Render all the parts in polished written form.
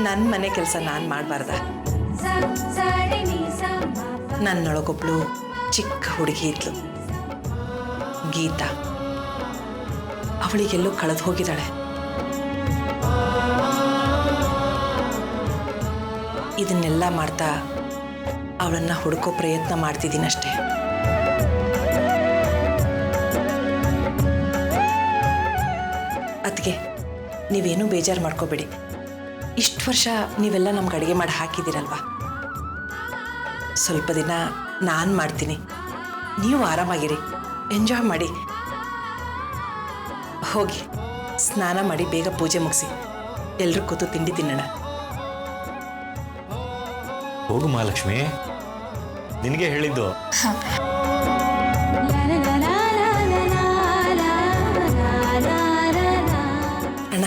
ನನ್ನ ಮನೆ ಕೆಲಸ ನಾನು ಮಾಡಬಾರ್ದ? ನನ್ನೊಳಗೊಬ್ಳು ಚಿಕ್ಕ ಹುಡುಗಿ ಇದ್ಲು, ಗೀತಾ. ಅವಳಿಗೆಲ್ಲೋ ಕಳೆದು ಹೋಗಿದ್ದಾಳೆ. ಇದನ್ನೆಲ್ಲ ಮಾಡ್ತಾ ಅವಳನ್ನ ಹುಡುಕೋ ಪ್ರಯತ್ನ ಮಾಡ್ತಿದ್ದೀನಷ್ಟೇ. ಅದಕ್ಕೆ ನೀವೇನೂ ಬೇಜಾರು ಮಾಡ್ಕೋಬೇಡಿ. ಇಷ್ಟು ವರ್ಷ ನೀವೆಲ್ಲ ನಮ್ಗೆ ಅಡುಗೆ ಮಾಡಿ ಹಾಕಿದ್ದೀರಲ್ವಾ, ಸ್ವಲ್ಪ ದಿನ ನಾನು ಮಾಡ್ತೀನಿ, ನೀವು ಆರಾಮಾಗಿರಿ, ಎಂಜಾಯ್ ಮಾಡಿ. ಹೋಗಿ ಸ್ನಾನ ಮಾಡಿ ಬೇಗ ಪೂಜೆ ಮುಗಿಸಿ ಎಲ್ಲರೂ ಕೂತು ತಿಂಡಿ ತಿನ್ನೋಣ. ಹೋಗು ಮಹಾಲಕ್ಷ್ಮಿ, ನಿನಗೆ ಹೇಳಿದ್ದು. ಅಣ್ಣ,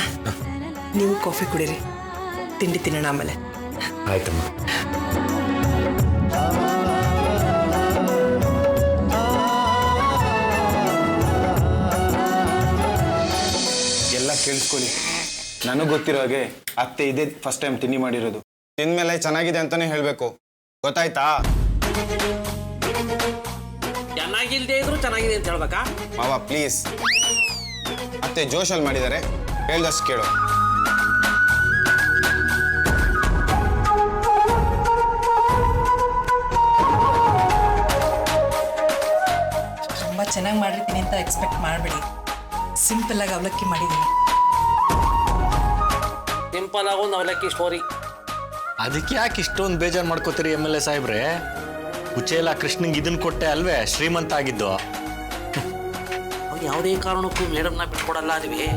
ನೀವು ಕಾಫಿ ಕುಡೀರಿ, ತಿಂಡಿ ತಿನ್ನೋಣ ಆಮೇಲೆ. ಆಯ್ತಮ್ಮ. ಎಲ್ಲ ಕೇಳಿಸ್ಕೊಳ್ಳಿ. ನನಗೆ ಗೊತ್ತಿರೋ ಹಾಗೆ ಅತ್ತೆ ಇದೇ ಫಸ್ಟ್ ಟೈಮ್ ತಿಂಡಿ ಮಾಡಿರೋದು. ತಿಂದ್ಮೇಲೆ ಚೆನ್ನಾಗಿದೆ ಅಂತಾನೆ ಹೇಳ್ಬೇಕು, ಗೊತ್ತಾಯ್ತಾ? ಚೆನ್ನಾಗಿಲ್ದೇ ಇದ್ರು ಚೆನ್ನಾಗಿದೆ ಅಂತ ಹೇಳ್ಬೇಕಾ? ಮಾವ ಪ್ಲೀಸ್, ಅತ್ತೆ ಜೋಶಲ್ಲಿ ಮಾಡಿದ್ದಾರೆ, ಹೇಳ್ದಷ್ಟು ಕೇಳು. ತುಂಬ ಚೆನ್ನಾಗಿ ಮಾಡಿರ್ತೀನಿ ಅಂತ ಎಕ್ಸ್ಪೆಕ್ಟ್ ಮಾಡಬೇಡಿ. ಸಿಂಪಲ್ಲಾಗಿ ಅವಲಕ್ಕಿ ಮಾಡಿದ್ದೀನಿ. ಸಿಂಪಲ್ ಆಗೊಂದು ಅವಲಕ್ಕಿ ಸ್ಟೋರಿ. ಅದಕ್ಕೆ ಯಾಕೆ ಇಷ್ಟೊಂದು ಬೇಜಾರು ಮಾಡ್ಕೋತೀರಿ ಎಮ್ ಎಲ್ ಎ ಸಾಹೇಬ್ರೆ? ಕುಚೇಲ ಕೃಷ್ಣಂಗೆ ಇದನ್ನ ಕೊಟ್ಟೆ ಅಲ್ವೇ ಶ್ರೀಮಂತ ಆಗಿದ್ದು. ಅವ್ರು ಯಾವುದೇ ಕಾರಣಕ್ಕೂ ಮೇಡಮ್ನ ಬಿಟ್ಕೊಡಲ್ಲ ನೀವೇ.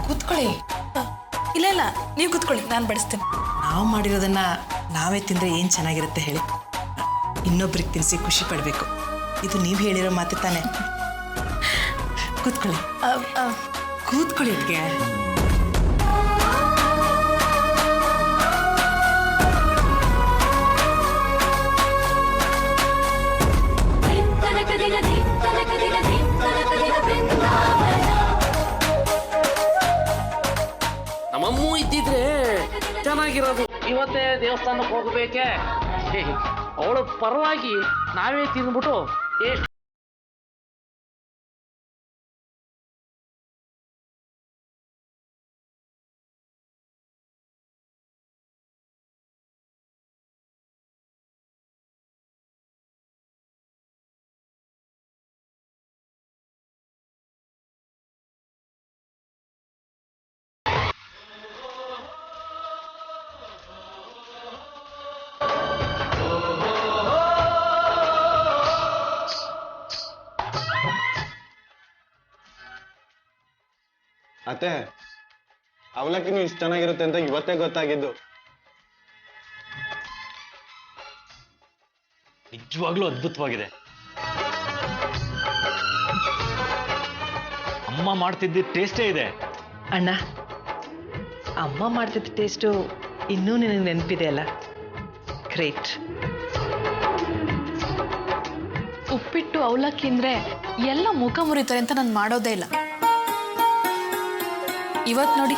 ಕೂತ್ಕೊಳ್ಳಿ. ಇಲ್ಲ ಇಲ್ಲ, ನೀವು ಕೂತ್ಕೊಳ್ಳಿ, ನಾನು ಬಡಿಸ್ತೀನಿ. ನಾವು ಮಾಡಿರೋದನ್ನ ನಾವೇ ತಿಂದರೆ ಏನು ಚೆನ್ನಾಗಿರುತ್ತೆ ಹೇಳಿ? ಇನ್ನೊಬ್ರಿಗೆ ತಿನ್ನಿಸಿ ಖುಷಿ ಪಡಬೇಕು. ಇದು ನೀವು ಹೇಳಿರೋ ಮಾತು ತಾನೆ. ಕೂತ್ಕೊಳ್ಳಿ ಕೂತ್ಕೊಳ್ಳಿ. ಅದಕ್ಕೆ ನಮ್ಮಮ್ಮೂ ಇದ್ದಿದ್ರೆ ಚೆನ್ನಾಗಿರೋದು. ಇವತ್ತೇ ದೇವಸ್ಥಾನಕ್ಕೆ ಹೋಗಬೇಕೆ? ಅವಳ ಪರವಾಗಿ ನಾವೇ ತಿಂದ್ಬಿಟ್ಟು ಎಷ್ಟು ಅತ್ತೆ, ಅವಲಕ್ಕಿನೂ ಇಷ್ಟು ಚೆನ್ನಾಗಿರುತ್ತೆ ಅಂತ ಇವತ್ತೇ ಗೊತ್ತಾಗಿದ್ದು. ನಿಜವಾಗ್ಲೂ ಅದ್ಭುತವಾಗಿದೆ. ಅಮ್ಮ ಮಾಡ್ತಿದ್ದ ಟೇಸ್ಟೇ ಇದೆ. ಅಣ್ಣ, ಅಮ್ಮ ಮಾಡ್ತಿದ್ದ ಟೇಸ್ಟು ಇನ್ನೂ ನಿನಗೆ ನೆನಪಿದೆ ಅಲ್ಲ? ಗ್ರೇಟ್. ಉಪ್ಪಿಟ್ಟು ಅವಲಕ್ಕಿ ಅಂದರೆ ಎಲ್ಲ ಮುಖ ಮುರಿತಾರೆ ಅಂತ ನಾನು ಮಾಡೋದೇ ಇಲ್ಲ. ಇವತ್ತು ನೋಡಿ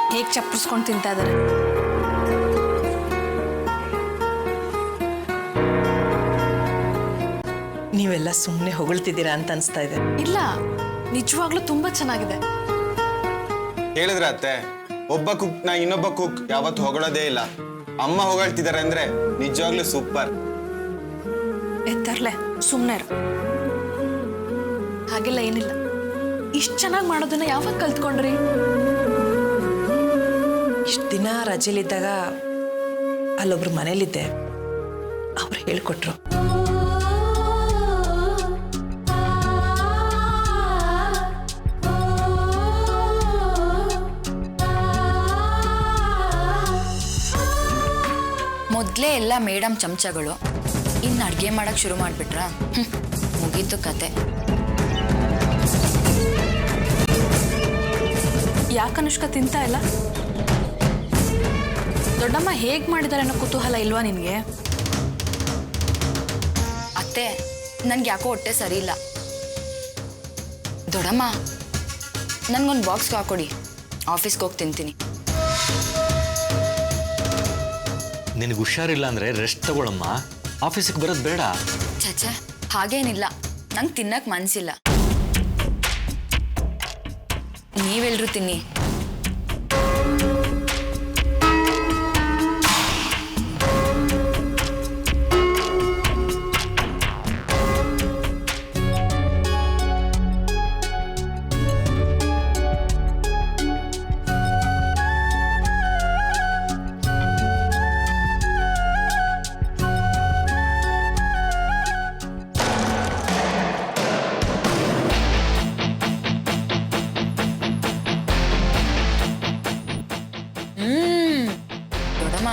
ಹೇಗೆ ಚಪ್ಪರಿಸ್ಕೊಂಡು ತಿಂತಾ ಇದ್ದಾರೆ. ನೀವೆಲ್ಲ ಸುಮ್ಮನೆ ಹೊಗಳ್ತಿದ್ದೀರಾ ಅಂತ ಅನಿಸ್ತಾ ಇದೆ. ಇಲ್ಲ, ನಿಜವಾಗ್ಲೂ ತುಂಬಾ ಚೆನ್ನಾಗಿದೆ. ಹೇಳಿದ್ರ ಅತ್ತೆ, ಒಬ್ಬ ಕುಕ್ನ ಇನ್ನೊಬ್ಬ ಕುಕ್ ಯಾವತ್ತು ಹೊಗಳೋದೇ ಇಲ್ಲ. ಅಮ್ಮ ಹೊಗಳ್ತಿದ್ದಾರೆ ಅಂದ್ರೆ ನಿಜವಾಗ್ಲೂ ಸೂಪರ್. ಎತ್ತರ್ಲೆ, ಸುಮ್ಮನೆ ಇರು. ಹಾಗೆಲ್ಲ ಏನಿಲ್ಲ. ಇಷ್ಟು ಚೆನ್ನಾಗಿ ಮಾಡೋದನ್ನ ಯಾವಾಗ ಕಲ್ತ್ಕೊಂಡ್ರಿ? ಇಷ್ಟು ದಿನ ರಜೆಲಿದ್ದಾಗ ಅಲ್ಲೊಬ್ರು ಮನೇಲಿದ್ದೆ, ಅವ್ರು ಹೇಳ್ಕೊಟ್ರು. ಮೊದಲೇ ಎಲ್ಲ ಮೇಡಮ್ ಚಮಚಗಳು, ಇನ್ನು ಅಡುಗೆ ಮಾಡಕ್ಕೆ ಶುರು ಮಾಡಿಬಿಟ್ರಾ? ಮುಗೀತು ಕತೆ. ಯಾಕನುಷ್ಕ ತಿಂತಾ ಇಲ್ಲ? ದೊಡ್ಡಮ್ಮ ಹೇಗೆ ಮಾಡಿದಾರೆ ಅನ್ನೋ ಕುತೂಹಲ ಇಲ್ವಾ ನಿನಗೆ? ಅತ್ತೆ, ನನ್ಗೆ ಯಾಕೋ ಹೊಟ್ಟೆ ಸರಿ ಇಲ್ಲ. ದೊಡ್ಡಮ್ಮ ನನ್ಗೊಂದು ಬಾಕ್ಸ್ಗೆ ಹಾಕೊಡಿ, ಆಫೀಸ್ಗೆ ಹೋಗಿ ತಿಂತೀನಿ. ನಿನಗೆ ಹುಷಾರಿಲ್ಲ ಅಂದರೆ ರೆಸ್ಟ್ ತಗೊಳಮ್ಮ, ಆಫೀಸಿಗೆ ಬರೋದು ಬೇಡ. ಛೆ ಹಾಗೇನಿಲ್ಲ, ನಂಗೆ ತಿನ್ನಕ್ಕೆ ಮನಸ್ಸಿಲ್ಲ. ನೀವೆಲ್ರೂ ತಿನ್ನಿ. ದೊಡ್ಡಮ್ಮ,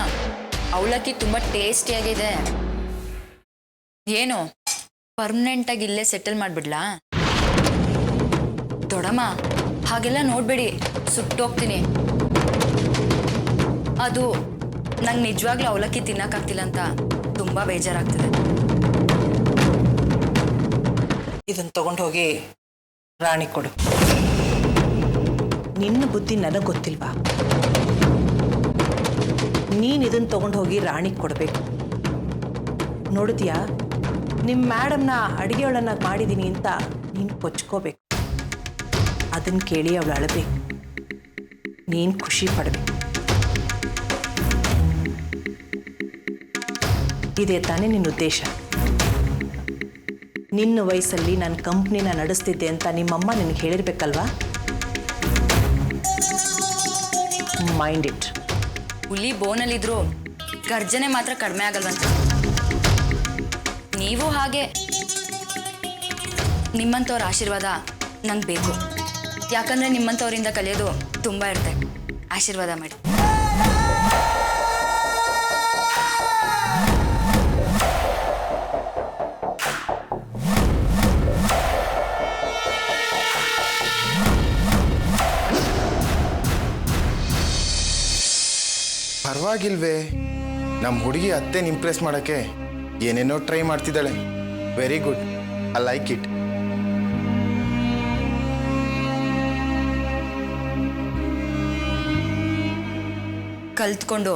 ಅವಲಕ್ಕಿ ತುಂಬ ಟೇಸ್ಟಿಯಾಗಿದೆ. ಏನು ಪರ್ಮನೆಂಟಾಗಿ ಇಲ್ಲೇ ಸೆಟಲ್ ಮಾಡಿಬಿಡ್ಲಾ? ದೊಡ್ಡಮ್ಮ ಹಾಗೆಲ್ಲ ನೋಡಬೇಡಿ, ಸುಟ್ಟೋಗ್ತೀನಿ. ಅದು ನಂಗೆ ನಿಜವಾಗ್ಲೂ ಅವಲಕ್ಕಿ ತಿನ್ನಕ್ಕಾಗ್ತಿಲ್ಲ ಅಂತ ತುಂಬ ಬೇಜಾರಾಗ್ತಿದೆ. ಇದನ್ನು ತಗೊಂಡು ಹೋಗಿ ರಾಣಿ ಕೊಡು. ನಿನ್ನ ಬುದ್ಧಿ ನನಗೆ ಗೊತ್ತಿಲ್ವಾ? ನೀನು ಇದನ್ನು ತಗೊಂಡು ಹೋಗಿ ರಾಣಿಗೆ ಕೊಡಬೇಕು. ನೋಡಿದ್ಯಾ, ನಿಮ್ಮ ಮೇಡಮ್ನ ಅಡುಗೆಯೊಳನ್ನಾಗಿ ಮಾಡಿದ್ದೀನಿ ಅಂತ ನೀನು ಕೊಚ್ಕೋಬೇಕು. ಅದನ್ನು ಕೇಳಿ ಅವಳು ಅಳಬೇಕು, ನೀನು ಖುಷಿ ಪಡಬೇಕು. ಇದೇ ತಾನೇ ನಿನ್ನ ಉದ್ದೇಶ? ನಿನ್ನ ವಯಸ್ಸಲ್ಲಿ ನಾನು ಕಂಪ್ನಿನ ನಡೆಸ್ತಿದ್ದೆ ಅಂತ ನಿಮ್ಮಮ್ಮ ನಿನಗೆ ಹೇಳಿರ್ಬೇಕಲ್ವಾ? Mind it. ಹುಲಿ ಬೋನಲ್ಲಿದ್ರು ಗರ್ಜನೆ ಮಾತ್ರ ಕಡಿಮೆ ಆಗಲ್ವಂತ. ನೀವು ಹಾಗೆ. ನಿಮ್ಮಂಥವ್ರ ಆಶೀರ್ವಾದ ನಂಗೆ ಬೇಕು. ಯಾಕಂದರೆ ನಿಮ್ಮಂಥವರಿಂದ ಕಲಿಯೋದು ತುಂಬ ಇರುತ್ತೆ. ಆಶೀರ್ವಾದ ಮಾಡಿ. ಪರವಾಗಿಲ್ವೇ, ನಮ್ಮ ಹುಡುಗಿ ಅತ್ತೆನ ಇಂಪ್ರೆಸ್ ಮಾಡೋಕ್ಕೆ ಏನೇನೋ ಟ್ರೈ ಮಾಡ್ತಿದ್ದಾಳೆ. Very good, I like it. ಕಲ್ತ್ಕೊಂಡು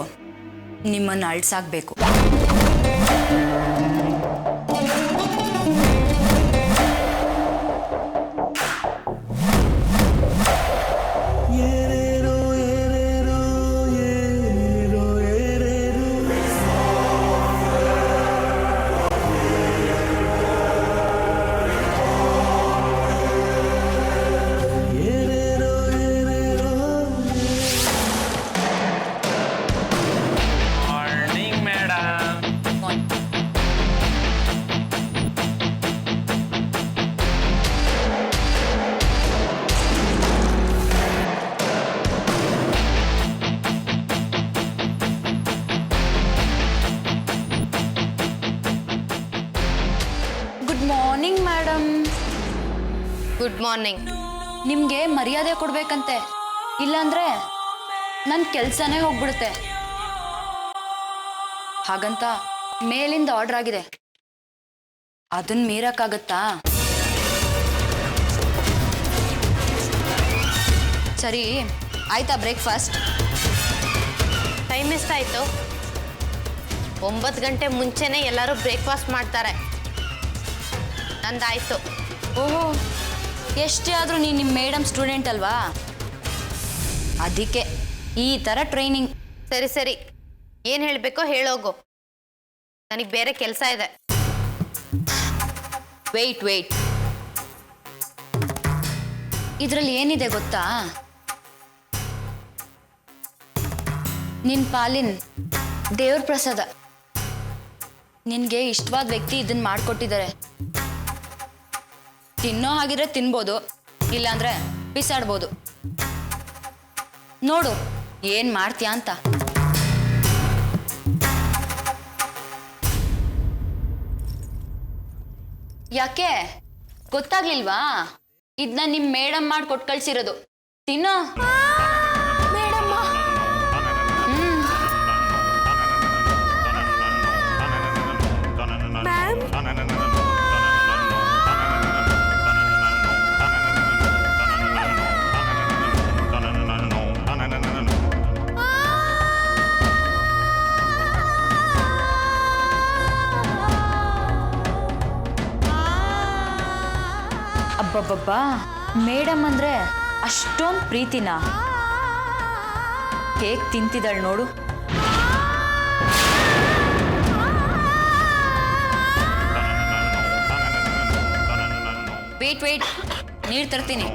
ನಿಮ್ಮನ್ನು ಅಳ್ಸಾಕ್ಬೇಕು. Morning madam. Good morning. ನಿಮಗೆ ಮರ್ಯಾದೆ ಕೊಡ್ಬೇಕಂತೆ, ಇಲ್ಲಾಂದ್ರೆ ನನ್ನ ಕೆಲಸನೇ ಹೋಗ್ಬಿಡುತ್ತೆ. ಹಾಗಂತ ಮೇಲಿಂದ ಆರ್ಡರ್ ಆಗಿದೆ, ಅದನ್ನ ಮೀರಕ್ಕಾಗತ್ತಾ? ಸರಿ ಆಯ್ತಾ ಬ್ರೇಕ್ಫಾಸ್ಟ್? ಟೈಮ್ ಎಷ್ಟಾಯಿತು? 9 ಗಂಟೆ ಮುಂಚೆನೇ ಎಲ್ಲರೂ ಬ್ರೇಕ್ಫಾಸ್ಟ್ ಮಾಡ್ತಾರೆ. ನಂದಾಯ್ತು. ಓಹೋ, ಎಷ್ಟೇ ಆದರೂ ನೀನು ನಿಮ್ಮ ಮೇಡಮ್ ಸ್ಟೂಡೆಂಟ್ ಅಲ್ವಾ, ಅದಕ್ಕೆ ಈ ಥರ ಟ್ರೈನಿಂಗ್. ಸರಿ ಸರಿ, ಏನು ಹೇಳಬೇಕೋ ಹೇಳೋಗು, ನನಗೆ ಬೇರೆ ಕೆಲಸ ಇದೆ. ವೆಯ್ಟ್, ಇದರಲ್ಲಿ ಏನಿದೆ ಗೊತ್ತಾ? ನಿನ್ನ ಪಾಲಿನ ದೇವ್ರ ಪ್ರಸಾದ. ನಿನಗೆ ಇಷ್ಟವಾದ ವ್ಯಕ್ತಿ ಇದನ್ನು ಮಾಡಿಕೊಟ್ಟಿದ್ದಾರೆ. ತಿನ್ನೋ ಹಾಗಿದ್ರೆ ತಿನ್ಬೋದು, ಇಲ್ಲಾಂದ್ರೆ ಬಿಸಾಡ್ಬೋದು. ನೋಡು ಏನು ಮಾಡ್ತೀಯಾ ಅಂತ. ಯಾಕೆ ಗೊತ್ತಾಗ್ಲಿಲ್ವಾ? ಇದನ್ನ ನಿಮ್ಮ ಮೇಡಮ್ ಮಾಡಿ ಕೊಟ್ಟು ಕಳ್ಸಿರೋದು. ತಿನ್ನೋ. ಮೇಡಮ್ಮ. ಅಬ್ಬಬ್ಬಬ್ಬಾ ಮೇಡಮ್ ಅಂದ್ರೆ ಅಷ್ಟೊಂದು ಪ್ರೀತಿನಾ? ಹೇಗ್ ತಿಂತಿದ್ದಾಳೆ ನೋಡು. ವೇಟ್ ನೀರು ತರ್ತೀನಿ.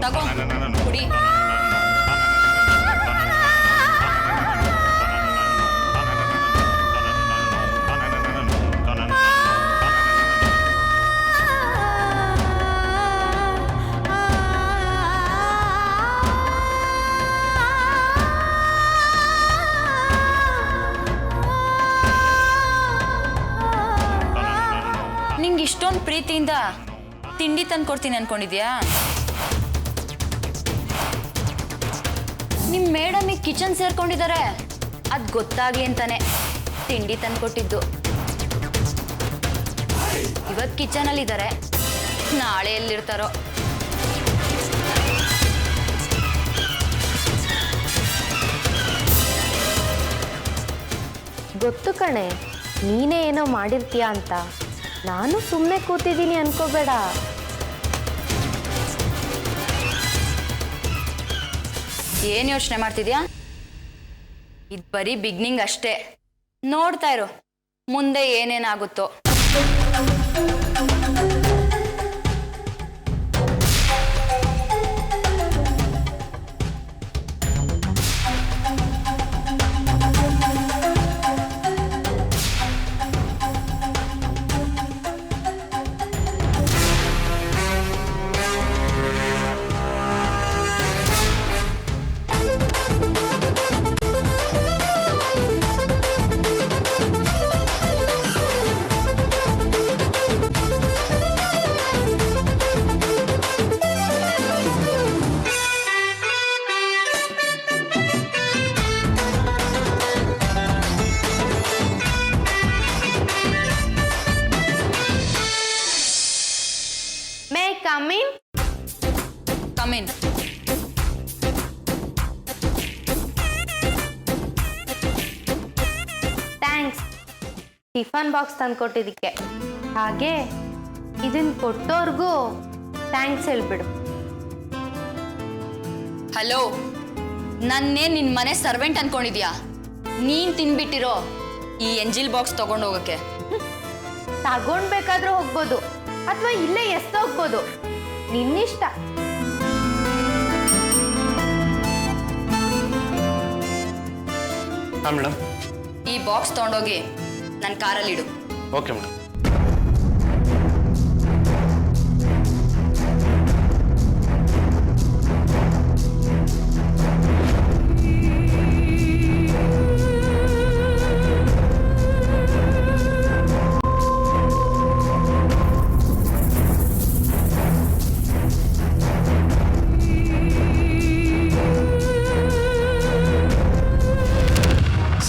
ತಗೋ ಕುಡಿ. ನಿಂಗೆ ಇಷ್ಟೊಂದು ಪ್ರೀತಿಯಿಂದ ತಿಂಡಿ ತಂದು ಕೊಡ್ತೀನಿ ಅನ್ಕೊಂಡಿದ್ಯಾ? ನಿಮ್ ಮೇಡಮಿಗೆ ಕಿಚನ್ ಸೇರ್ಕೊಂಡಿದ್ದಾರೆ, ಅದ್ ಗೊತ್ತಾಗ್ಲಿ ಅಂತಾನೆ ತಿಂಡಿ ತಂದು ಕೊಟ್ಟಿದ್ದು. ಇವತ್ತು ಕಿಚನಲ್ಲಿ ಇದ್ದಾರೆ, ನಾಳೆ ಎಲ್ಲಿರ್ತಾರೋ. ಗೊತ್ತು ಕಣೆ, ನೀನೇ ಏನೋ ಮಾಡಿರ್ತೀಯ ಅಂತ. ನಾನು ಸುಮ್ಮನೆ ಕೂತಿದ್ದೀನಿ ಅನ್ಕೋಬೇಡ. ಏನ್ ಯೋಚನೆ ಮಾಡ್ತಿದ್ಯಾ? ಇದು ಬರೀ ಬಿಗ್ನಿಂಗ್ ಅಷ್ಟೇ. ನೋಡ್ತಾ ಇರು ಮುಂದೆ ಏನೇನಾಗುತ್ತೋ. Come in. Come in. Thanks tiffin box ತಂದ್ಕೊಟ್ಟಿದ್ದಕ್ಕೆ. ಹಾಗೆ ಇದನ್ನ ಕೊಟ್ಟೋರ್ಗೂ ಥ್ಯಾಂಕ್ಸ್ ಹೇಳ್ಬಿಡು. ಹಲೋ, ನನ್ನೇ ನಿನ್ ಮನೆ ಸರ್ವೆಂಟ್ ಅನ್ಕೊಂಡಿದ್ಯಾ? ನೀನ್ ತಿನ್ಬಿಟ್ಟಿರೋ ಈ ಎಂಜಿಲ್ ಬಾಕ್ಸ್ ತಗೊಂಡು ಹೋಗಕ್ಕೆ. ತಗೊಂಡ್ಬೇಕಾದ್ರೂ ಹೋಗ್ಬೋದು ಅಥವಾ ಇಲ್ಲೇ ಎಸ್ತೋಗ್ಬೋದು, ನಿನ್ನಿಷ್ಟ. ಹಾಂ ಮೇಡಮ್. ಈ ಬಾಕ್ಸ್ ತಗೊಂಡೋಗಿ ನನ್ನ ಕಾರಲ್ಲಿ ಇಡು. Okay madam.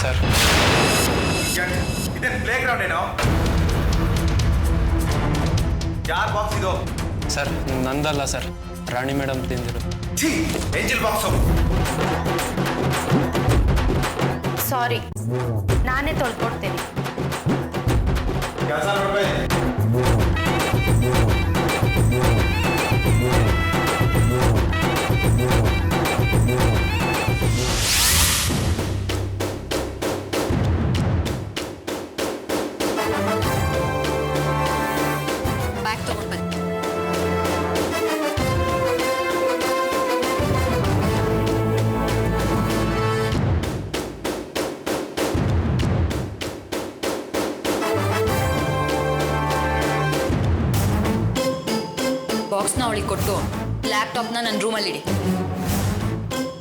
ಸರ್, ಇದೇನು ಪ್ಲೇ ಗ್ರೌಂಡ್ ಏನೋ? ಯಾರ್ ಬಾಕ್ಸ್ ಇದು? ಸರ್ ನಂದಲ್ಲ ಸರ್, ರಾಣಿ ಮೇಡಮ್ ತಿಂದಿರು. Angel box. ಸಾರಿ, ನಾನೇ ತೊಳ್ಕೊಡ್ತೇನೆ. ಕೆಲಸ ನೋಡ್ಬೇಡಿ. ಬ್ಯಾಗ್ ತಗೊಂಡು ಬನ್ನಿ. ಬಾಕ್ಸ್ನ ಅವಳಿಗೆ ಕೊಟ್ಟು ಲ್ಯಾಪ್ಟಾಪ್ನ ನನ್ನ ರೂಮಲ್ಲಿ ಇಡಿ.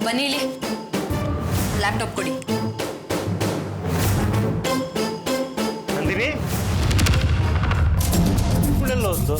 ಬನ್ನಿ ಇಲ್ಲಿ, ಲ್ಯಾಪ್ಟಾಪ್ ಕೊಡಿ. ನಂದಿನಿ, ಇವುಳೆಲ್ಲ ಒಂದು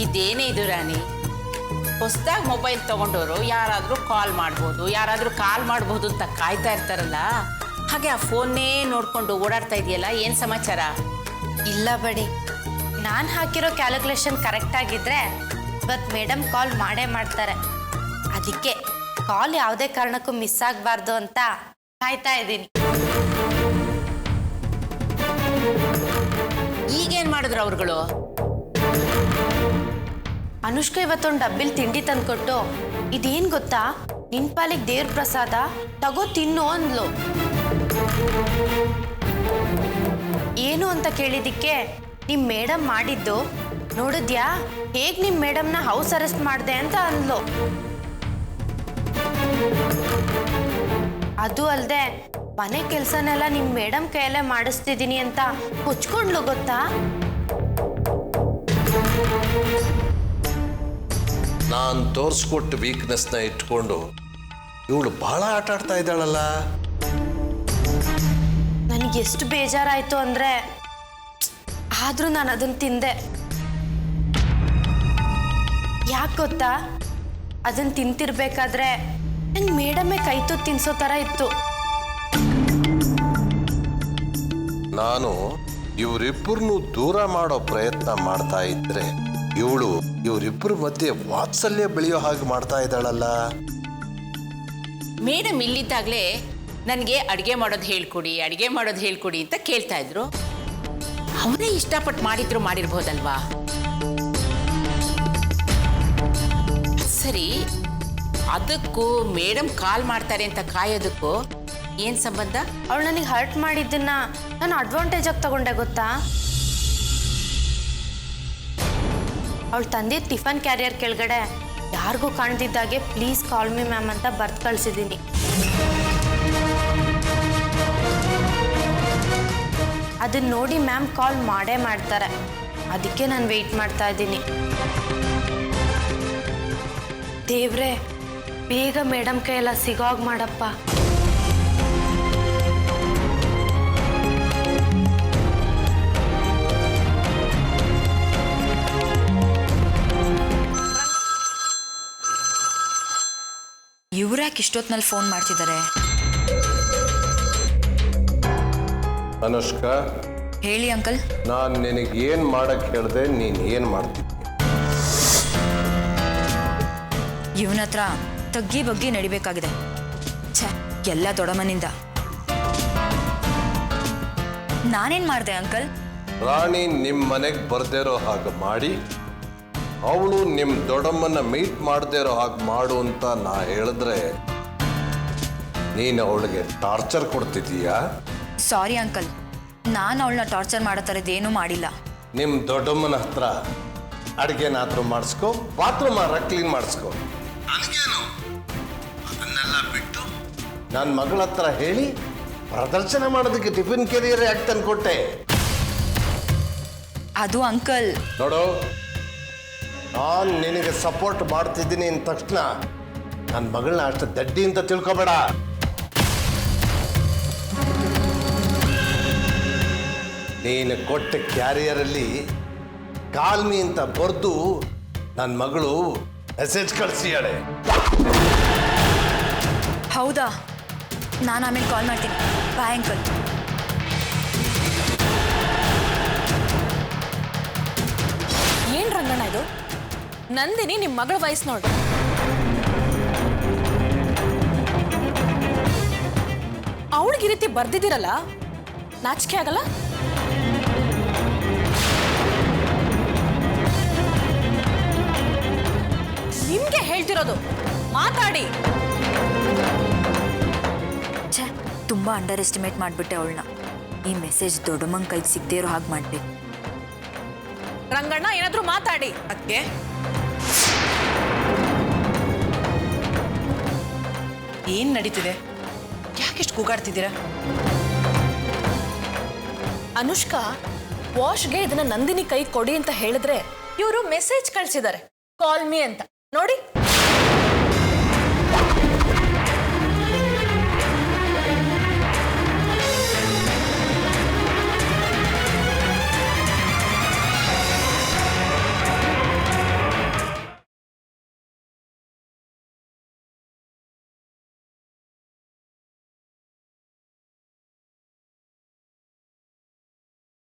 ಇದೇನೇ ಇದು ರಾಣಿ, ಹೊಸದಾಗಿ ಮೊಬೈಲ್ ತಗೊಂಡವರು ಯಾರಾದರೂ ಕಾಲ್ ಮಾಡ್ಬೋದು, ಯಾರಾದರೂ ಕಾಲ್ ಮಾಡ್ಬೋದು ಅಂತ ಕಾಯ್ತಾ ಇರ್ತಾರಲ್ಲ, ಹಾಗೆ ಆ ಫೋನ್ನೇ ನೋಡ್ಕೊಂಡು ಓಡಾಡ್ತಾ ಇದೆಯಲ್ಲ, ಏನು ಸಮಾಚಾರ? ಇಲ್ಲ ಬಡಿ, ನಾನು ಹಾಕಿರೋ ಕ್ಯಾಲ್ಕುಲೇಷನ್ ಕರೆಕ್ಟ್ ಆಗಿದ್ರೆ ಇವತ್ತು ಮೇಡಮ್ ಕಾಲ್ ಮಾಡೇ ಮಾಡ್ತಾರೆ. ಅದಕ್ಕೆ ಕಾಲ್ ಯಾವುದೇ ಕಾರಣಕ್ಕೂ ಮಿಸ್ ಆಗಬಾರ್ದು ಅಂತ ಕಾಯ್ತಾ ಇದ್ದೀನಿ. ಈಗೇನು ಮಾಡಿದ್ರು ಅವ್ರುಗಳು? ಅನುಷ್ಕಾ ಇವತ್ತೊಂದು ಡಬ್ಬಿಲ್ ತಿಂಡಿ ತಂದ್ಕೊಟ್ಟು, ಇದೇನು ಗೊತ್ತಾ, ನಿನ್ ಪಾಲಿಗೆ ದೇವ್ರ ಪ್ರಸಾದ, ತಗೋ ತಿನ್ನು ಅಂದ್ಲು. ಏನು ಅಂತ ಕೇಳಿದಿಕ್ಕೆ ನಿಮ್ ಮೇಡಮ್ ಮಾಡಿದ್ದು ನೋಡಿದ್ಯಾ, ಹೇಗ್ ನಿಮ್ ಮೇಡಮ್ನ ಹೌಸ್ ಅರೆಸ್ಟ್ ಮಾಡಿದೆ ಅಂತ ಅಂದ್ಲು. ಅದು ಅಲ್ಲದೆ ಮನೆ ಕೆಲಸನೆಲ್ಲ ನಿಮ್ ಮೇಡಮ್ ಕೈಯಲ್ಲೇ ಮಾಡಿಸ್ತಿದ್ದೀನಿ ಅಂತ ಹುಚ್ಕೊಂಡ್ಲು ಗೊತ್ತಾ. ನಾನು ತೋರಿಸ್ಕೊಟ್ಟು ವೀಕ್ನೆಸ್ನ ಇಟ್ಕೊಂಡು ಇವಳು ಬಹಳ ಆಟ ಆಡ್ತಾ ಇದ್ದಾಳಲ್ಲ. ನನಗೆ ಎಷ್ಟು ಬೇಜಾರಾಯ್ತು ಅಂದ್ರೆ, ಆದ್ರೂ ನಾನು ಅದನ್ನ ತಿಂದೆ. ಯಾಕೆ ಗೊತ್ತಾ, ಅದನ್ನ ತಿಂತಿರ್ಬೇಕಾದ್ರೆ ನಂಗೆ ಮೇಡಮೇ ಕೈ ತುತ್ತು ತಿನ್ಸೋ ಥರ ಇತ್ತು. ನಾನು ಇವರಿಬ್ಬರನ್ನು ದೂರ ಮಾಡೋ ಪ್ರಯತ್ನ ಮಾಡ್ತಾ ಇದ್ರೆ ಇವಳು ಇವರಿಬ್ಬರ ಮಧ್ಯೆ ವಾತ್ಸಲ್ಯ ಬೆಳೆಯೋ ಹಾಗೆ ಮಾಡ್ತಾ ಇದ್ದಾಳಲ್ಲ. ಮೇಡಮ್ ಇಲ್ಲಿದ್ದಾಗಲೇ ನನಗೆ ಅಡುಗೆ ಮಾಡೋದು ಹೇಳ್ಕೊಡಿ ಅಂತ ಕೇಳ್ತಾ ಇದ್ರು. ಅವರೇ ಇಷ್ಟಪಟ್ಟು ಮಾಡಿದ್ರು ಮಾಡಿರ್ಬೋದಲ್ವಾ? ಸರಿ, ಅದಕ್ಕೂ ಮೇಡಮ್ ಕಾಲ್ ಮಾಡ್ತಾರೆ ಅಂತ ಕಾಯೋದಕ್ಕೂ ಏನು ಸಂಬಂಧ? ಅವಳು ನನಗೆ ಹರ್ಟ್ ಮಾಡಿದ್ದನ್ನ ನಾನು ಅಡ್ವಾಂಟೇಜ್ ಆಗಿ ತಗೊಂಡೆ ಗೊತ್ತಾ. ಅವಳು ತಂದೆ ಟಿಫನ್ ಕ್ಯಾರಿಯರ್ ಕೆಳಗಡೆ ಯಾರಿಗೂ ಕಾಣ್ದಿದ್ದಾಗೆ ಪ್ಲೀಸ್ ಕಾಲ್ ಮಿ ಮ್ಯಾಮ್ ಅಂತ ಬರ್ದು ಕಳಿಸಿದ್ದೀನಿ. ಅದನ್ನ ನೋಡಿ ಮ್ಯಾಮ್ ಕಾಲ್ ಮಾಡೇ ಮಾಡ್ತಾರೆ. ಅದಕ್ಕೆ ನಾನು ವೆಯ್ಟ್ ಮಾಡ್ತಾ ಇದ್ದೀನಿ. ದೇವ್ರೆ, ಬೇಗ ಮೇಡಮ್ ಕೈಯೆಲ್ಲ ಸಿಗೋಗ್ ಮಾಡಪ್ಪ. ಇವ್ರ್ಯಾಕೆ ಇಷ್ಟೊತ್ತಿನಲ್ಲಿ ಫೋನ್ ಮಾಡ್ತಿದ್ದಾರೆ? ಅನುಷ್ಕಾ, ಹೇಳಿ ಅಂಕಲ್. ನಾನು ನಿನಗೆ ಏನು ಮಾಡಕ್ಕೆ ಹೇಳಿದೆ, ನೀನು ಏನು ಮಾಡ್ತಿದ್ದೆ? ಇವನ ಹತ್ರ ತಗ್ಗಿ ಬಗ್ಗಿ ನಡಿಬೇಕಾಗಿದೆ. ಛೇ, ಎಲ್ಲ ದೊಡ್ಡಮ್ಮನಿಂದ. ನಾನೇನು ಮಾಡಿದೆ ಅಂಕಲ್? ರಾಣಿ ನಿಮ್ಮ ಮನೆಗೆ ಬರ್ದೇ ಇರೋ ಹಾಗೆ ಮಾಡಿ, ಅವಳು ನಿಮ್ಮ ದೊಡ್ಡಮ್ಮನ ಮೀಟ್ ಮಾಡದೇ ಇರೋ ಹಾಗೆ ಮಾಡು ಅಂತ ನಾ ಹೇಳಿದ್ರೆ ನೀನು ಅವಳಿಗೆ ಟಾರ್ಚರ್ ಕೊಡ್ತಿದ್ದೀಯಾ? ಸಾರಿ ಅಂಕಲ್, ನಾನು ಅವಳನ್ನ ಟಾರ್ಚರ್ ಮಾಡೋ ಥರದ್ದೇನೂ ಮಾಡಿಲ್ಲ. ನಿಮ್ಮ ದೊಡ್ಡಮ್ಮನ ಹತ್ರ ಅಡುಗೆನಾದ್ರೂ ಮಾಡಿಸ್ಕೊ, ಬಾತ್ರೂಮ್ ಕ್ಲೀನ್ ಮಾಡಿಸ್ಕೊ. ನನಗೇನು, ಅದನ್ನೆಲ್ಲ ಬಿಟ್ಟು ನನ್ನ ಮಗಳ ಹತ್ರ ಹೇಳಿ ಪ್ರದರ್ಶನ ಮಾಡೋದಕ್ಕೆ ಟಿಫಿನ್ ಕೆರಿಯರ್ ಯಾಕೆ ತಂದ್ಕೊಟ್ಟೆ? ಅದು ಅಂಕಲ್, ನೋಡು, ನಾನು ನಿನಗೆ ಸಪೋರ್ಟ್ ಮಾಡ್ತಿದ್ದೀನಿ ಅಂದ ತಕ್ಷಣ ನನ್ನ ಮಗಳನ್ನ ಅಷ್ಟು ದಡ್ಡಿ ಅಂತ ತಿಳ್ಕೊಬೇಡ. ನೀನು ಕೊಟ್ಟ ಕ್ಯಾರಿಯರಲ್ಲಿ ಕಾಲ್ಮಿ ಅಂತ ಬರೆದು ನನ್ನ ಮಗಳು ಮೆಸೇಜ್ ಕಳಿಸಿಯಾಳೆ. ಹೌದಾ? ನಾನು ಆಮೇಲೆ ಕಾಲ್ ಮಾಡ್ತೀನಿ. Bye uncle. ಏನ್ ರಂಗಣ್ಣ ಇದು? ನಂದಿನಿ ನಿಮ್ಮ ಮಗಳ ವಯಸ್ಸು ನೋಡು. ಅವಳಿಗೆ ಈ ರೀತಿ ಬರ್ದಿದ್ದೀರಲ್ಲ, ನಾಚಿಕೆ ಆಗಲ್ಲ? ನಿಮ್ಗೆ ಹೇಳ್ತಿರೋದು, ಮಾತಾಡಿ. ಛೇ, ತುಂಬ ಅಂಡರ್ ಎಸ್ಟಿಮೇಟ್ ಮಾಡಿಬಿಟ್ಟೆ ಅವಳನ್ನ. ಈ ಮೆಸೇಜ್ ದೊಡ್ಡಮ್ಮನ ಕೈಗೆ ಸಿಗದೇ ಇರೋ ಹಾಗೆ ಮಾಡಬೇಕು. ರಂಗಣ್ಣ, ಏನಾದರೂ ಮಾತಾಡಿ. ಅದಕ್ಕೆ ಏನ್ ನಡೀತಿದೆ? ಯಾಕೆಷ್ಟು ಕೂಗಾಡ್ತಿದ್ದೀರಾ? ಅನುಷ್ಕಾ ವಾಶ್ಗೆ ಇದನ್ನ ನಂದಿನಿ ಕೈ ಕೊಡಿ ಅಂತ ಹೇಳಿದ್ರೆ ಇವರು ಮೆಸೇಜ್ ಕಳ್ಸಿದ್ದಾರೆ, ಕಾಲ್ ಮೀ ಅಂತ. ನೋಡಿ.